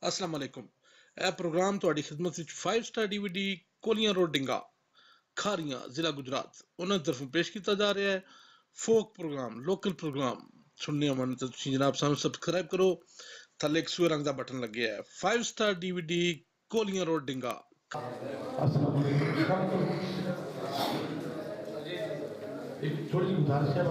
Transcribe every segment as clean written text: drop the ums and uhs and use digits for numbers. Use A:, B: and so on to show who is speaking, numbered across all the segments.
A: अस्सलाम वालेकुम। यह प्रोग्राम ਤੁਹਾਡੀ ਖidmat ਵਿੱਚ 5 ਸਟਾਰ DVD ਕੋਲੀਆਂ ਰੋਡ ਡਿੰਗਾ ਖਾਰੀਆਂ ਜ਼ਿਲ੍ਹਾ ਗੁਜਰਾਤ ਉਹਨਾਂ ਦੀ ਤਰਫੋਂ ਪੇਸ਼ ਕੀਤਾ ਜਾ ਰਿਹਾ ਹੈ। ਫੋਕ ਪ੍ਰੋਗਰਾਮ ਲੋਕਲ ਪ੍ਰੋਗਰਾਮ ਸੁਣਨੇ ਮਨ ਤਾਂ ਤੁਸੀਂ ਜਨਾਬ ਸਾਨੂੰ ਸਬਸਕ੍ਰਾਈਬ ਕਰੋ। ਥੱਲੇ ਇੱਕ ਸੂਏ ਰੰਗ ਦਾ ਬਟਨ ਲੱਗਿਆ ਹੈ 5 ਸਟਾਰ DVD ਕੋਲੀਆਂ ਰੋਡ ਡਿੰਗਾ।
B: एक थोड़ी सी गुजारिश है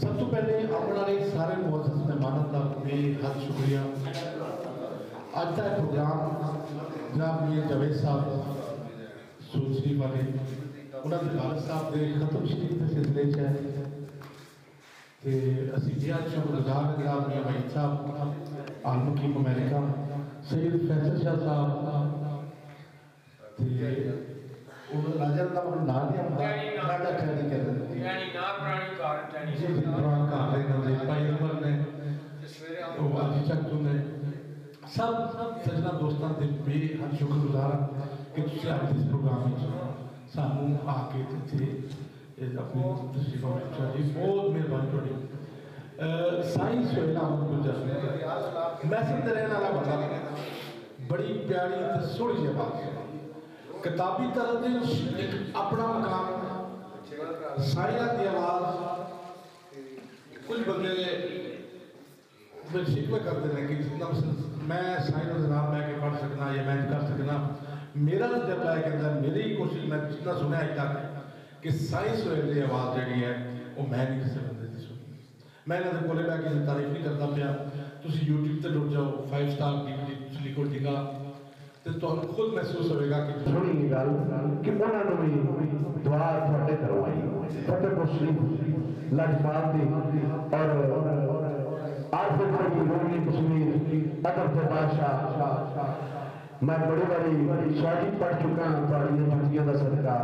B: सब तो पहले अपने सारे मुअज़्ज़ज़ मेहमानों का बेहद शुक्रिया। आज का प्रोग्राम जनाब मियां जावेद साहब सूद शरीफ वाले उन्होंने खालिद साहब के खत्म शरीफ के सिलसिले है असी बेहद शुक्रगुजार हैं जनाब मियां वहीद साहब आल मुकीम अमेरिका सैयद फैसल शाह साहब राजा का नाम नहीं राजा टैनी कहते हैं टैनी ना पुरानी कार टैनी जी पुरानी कार ने भाई अमर ने वो अजी चक ने सब सजना दोस्तों के बेहद शुक्रगुजार कि तुम आज इस प्रोग्राम में सानू आके इतने अपनी तशरीफ में जी बहुत मेहरबानी थोड़ी साइंस सोहेल अहमद गुजर मैसेज का रहने वाला बंदा बड़ी प्यारी सोहनी जी बात किताबी तरह एक अपना मकाम साइया की आवाज़ कुछ बंदे शिकवे करते हैं कि जितना मैं साइया जनाब मैं पढ़ सकना या मैं कर सकना मेरा जब है कहता मेरी ही कोशिश मैं जितना सुना अज तक कि साइंस होएल की आवाज़ जी है वो मैं नहीं किसी बंदे की सुनी। मैं इन्होंने कोले बह के तारीफ नहीं करता पाया तुम यूट्यूब पर जुड़ जाओ 5 स्टार DVD लिखो डिगा तो तुहानू खुद महसूस होगा कि
C: सुनी गल कि उन्होंने भी दुआ थोड़े करवाई फतेहपुर शरीफ लाजपात दी और आसिफ अली रोमी कश्मीर अदब के बादशाह मैं बड़ी बड़ी शायरी पढ़ चुका हूँ थोड़ी जुतियों का सदका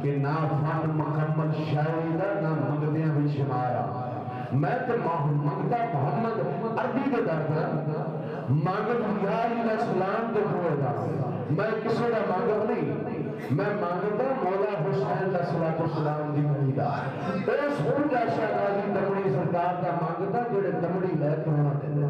C: कि ना फन मुकम्मल शायरी का ना मंगदियां भी शुमारा मैं तो मंगता मोहम्मद अरबी के दर मांगत सलाम के होएगा मैं किसी का मांगत नहीं मैं मांगता मौला हुसैन का सलातो सलाम दी करीदा उस पूजा शाहजी दमड़ी सरकार का मांगता जेड़े दमड़ी लेके होना देंगे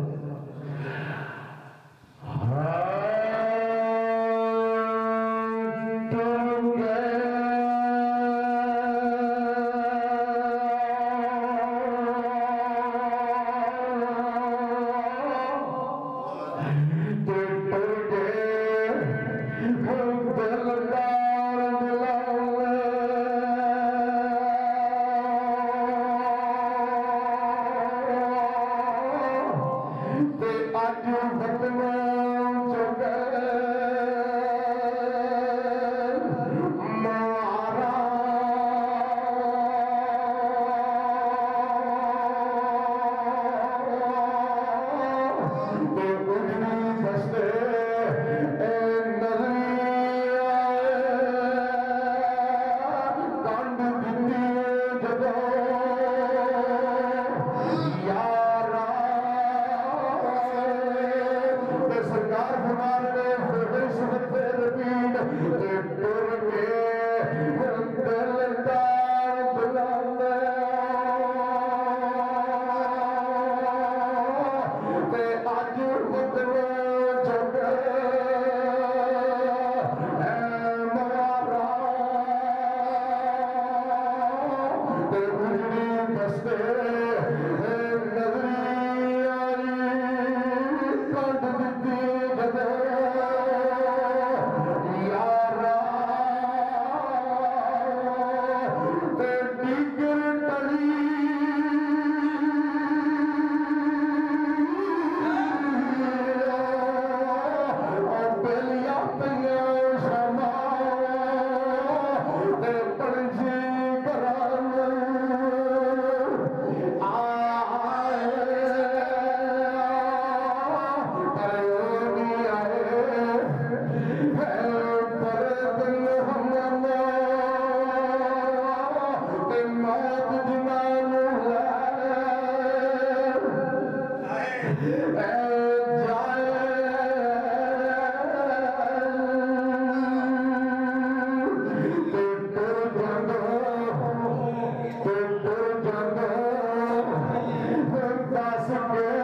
C: That's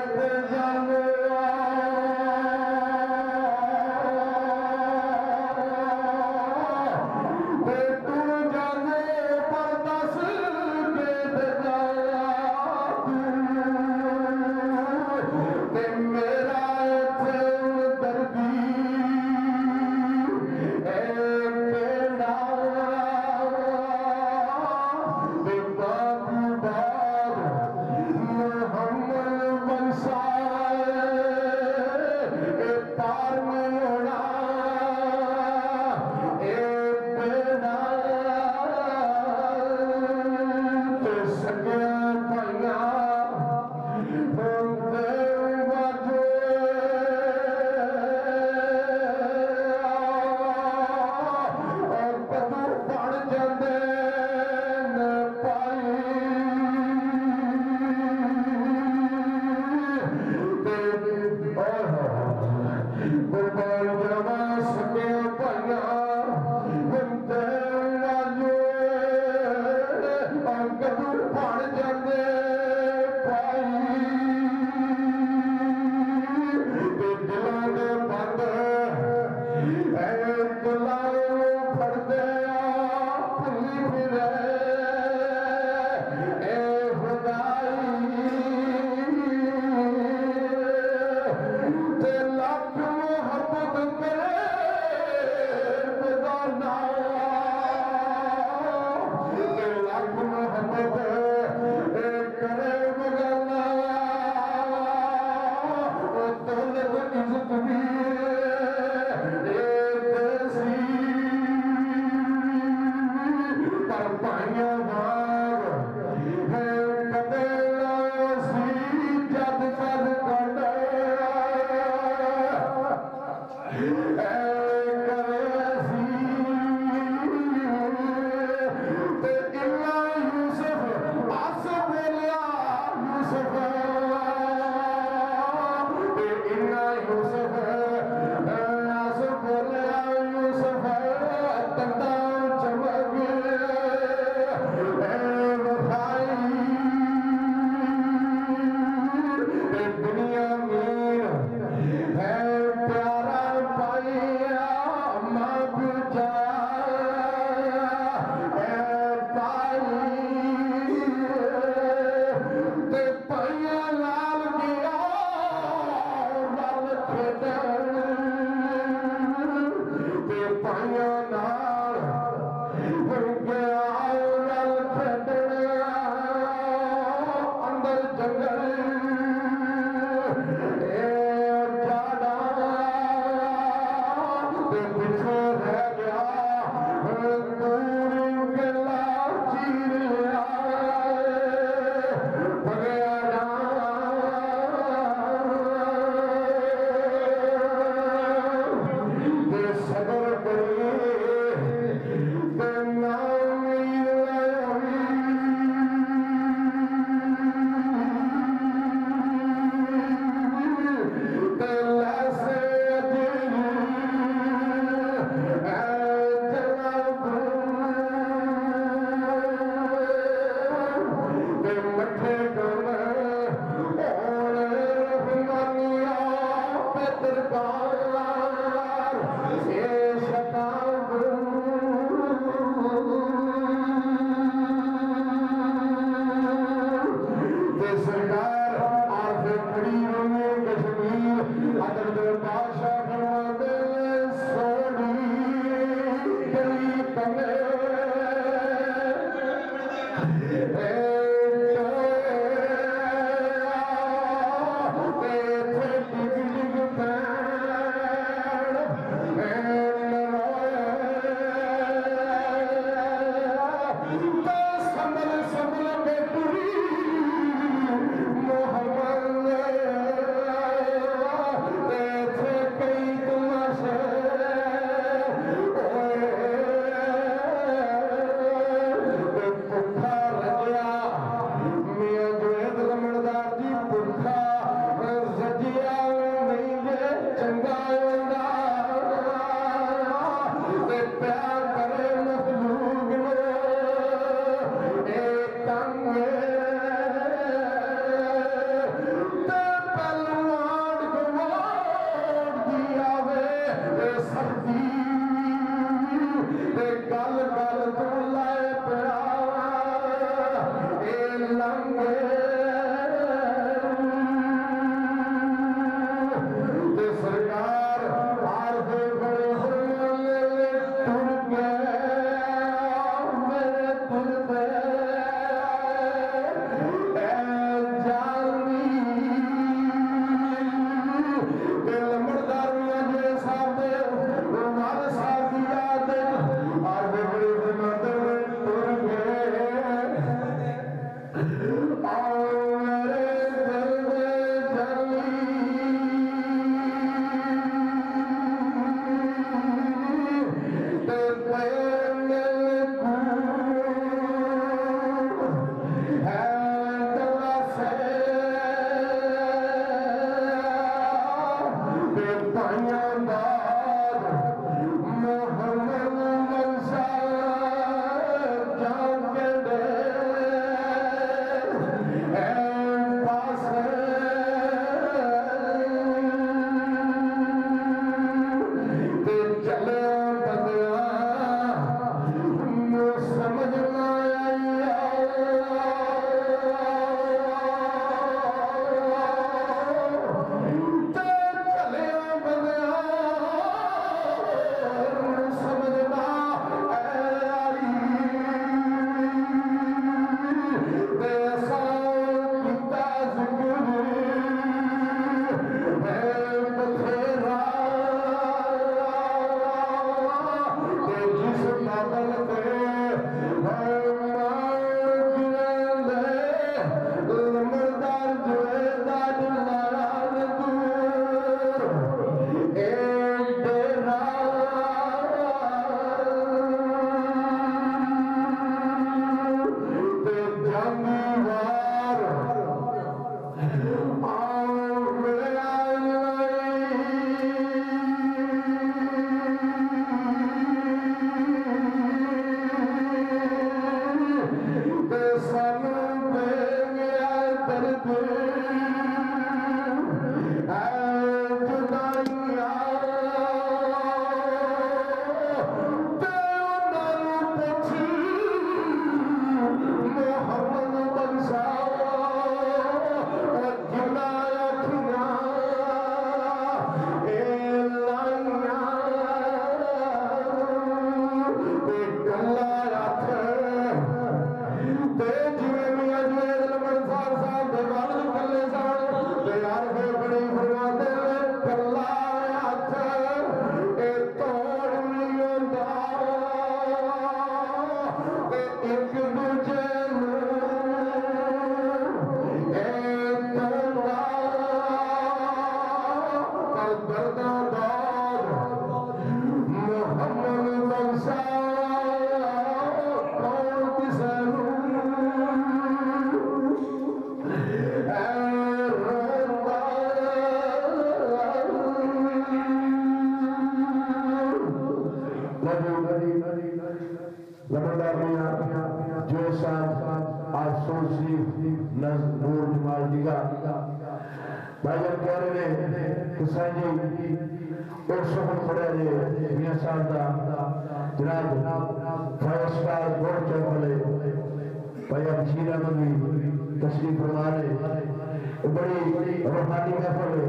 C: बड़ी रूहानी महफिल है,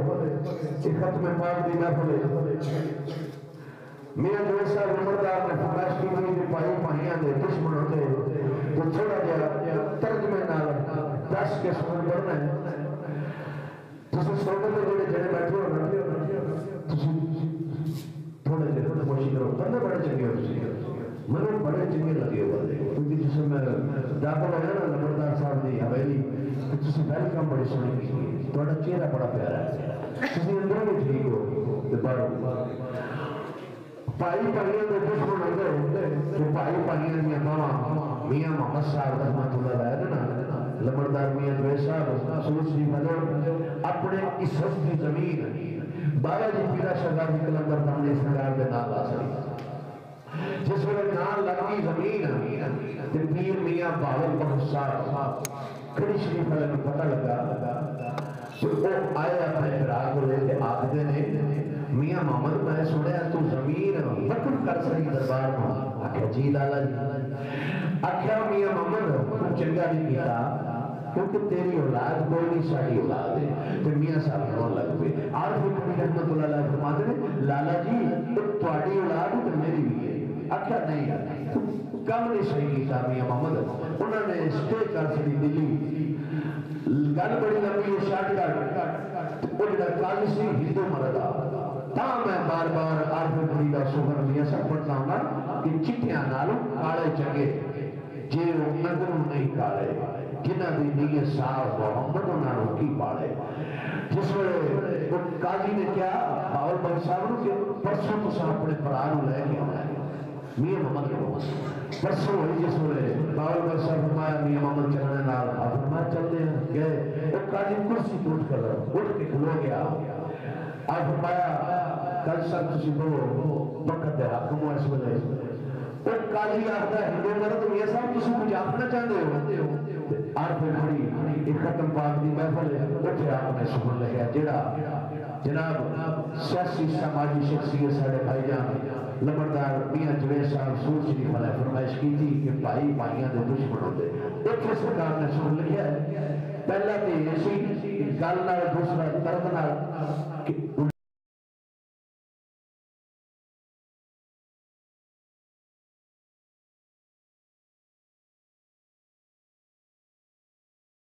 C: खत्म पाक की महफिल है। मियां जो साहब नंबरदार ने फरमाइश की थी कि भाई भाइयों के दुश्मन होते तो थोड़ा जहा तर्जमे नाल दस के सुन पढ़ना है। तुम सोने के जोड़े जड़े बैठे हो ना, थोड़े देर कोशिश करो, बंदे बड़े चंगे हो, मैंने बड़े चंगे लगे हो बंदे, क्योंकि जिसमें मैं दाखिल होया ना नंबरदार साहब की हवेली, तुम वेलकम बड़ी सोहनी की, थोड़ा चेहरा बड़ा प्यारा है, तुम अंदर भी ठीक हो। बाहर भाई भाइयों के दुश्मन होते तो भाई भाइयों दी बावां मियां मोहम्मद साहब रहमतुल्लाह अलैह ना लंबरदार मियां द्वेष साहब सूरजी बदल अपने इज्जत की जमीन बाबा जी पीरा शहजादी कलंदर ने सरकार के नाम ला सकी। जिस वे नाल लगी जमीन ते पीर मियां बावल बख्श साहब खड़ी शरीफ वाले को पता लगा तो वो आए अपने भरा को लेके आखते ने मियां मोहम्मद मैं सुनिया तू जमीन वक्फ कर सकी दरबार में। आख्या जी लाला जी। आख्या मियां मोहम्मद तू चंगा नहीं किया क्योंकि तेरी औलाद कोई नहीं साड़ी औलाद है। तो मियां साहब रोन लग पे आरफ कबीर रहमतुल्लाह अलैह फरमाते ने लाला जी तो तुम्हारी औलाद तो मेरी भी है। आख्या नहीं कम नहीं सही किया मियां मोहम्मद, उन्होंने स्टे कर सकी दिल्ली गल बड़ी लंबी है शॉर्टकट वो जो काली सी हिंदू मरद ता मैं बार बार आरफ कबीर का सुगर मियां सब पढ़ता हूँ कि चिट्ठियां नालों काले चंगे जे वो नजर नहीं काले जिन्हों की नीयत साफ मोहम्मद उन्होंने की पाले। जिस वे काजी ने क्या बावल बख्श साहब कि परसों तुम अपने भरा लैके आना है मियां मोहम्मद को परसों हुई जिस वे बावल बख्श साहब फरमाया मियां मोहम्मद चलने नाल फरमाया चलते गए वो काजी कुर्सी टूट कर उठ के खलो गया। आज फरमाया कल सर तुम दो वक्त हाकम हो इस वे वो काजी आखदा हिंदू मरद मियां साहब तुम कुछ आखना चाहते हो आरफ खड़ी एक खत्म पाक की महफिल है उत्थे आपने सुन लिखा जेड़ा जनाब सियासी समाजी शख्सियत साढ़े भाईजान लंबरदार मियां जवेद साहब सूर शरीफ वाले फरमाइश की थी कि भाई भाइयों के दुश्मन होते उत्थे सरकार ने सुन लिखा है। पहला तो ये सी गल नाल दूसरा दर्द नाल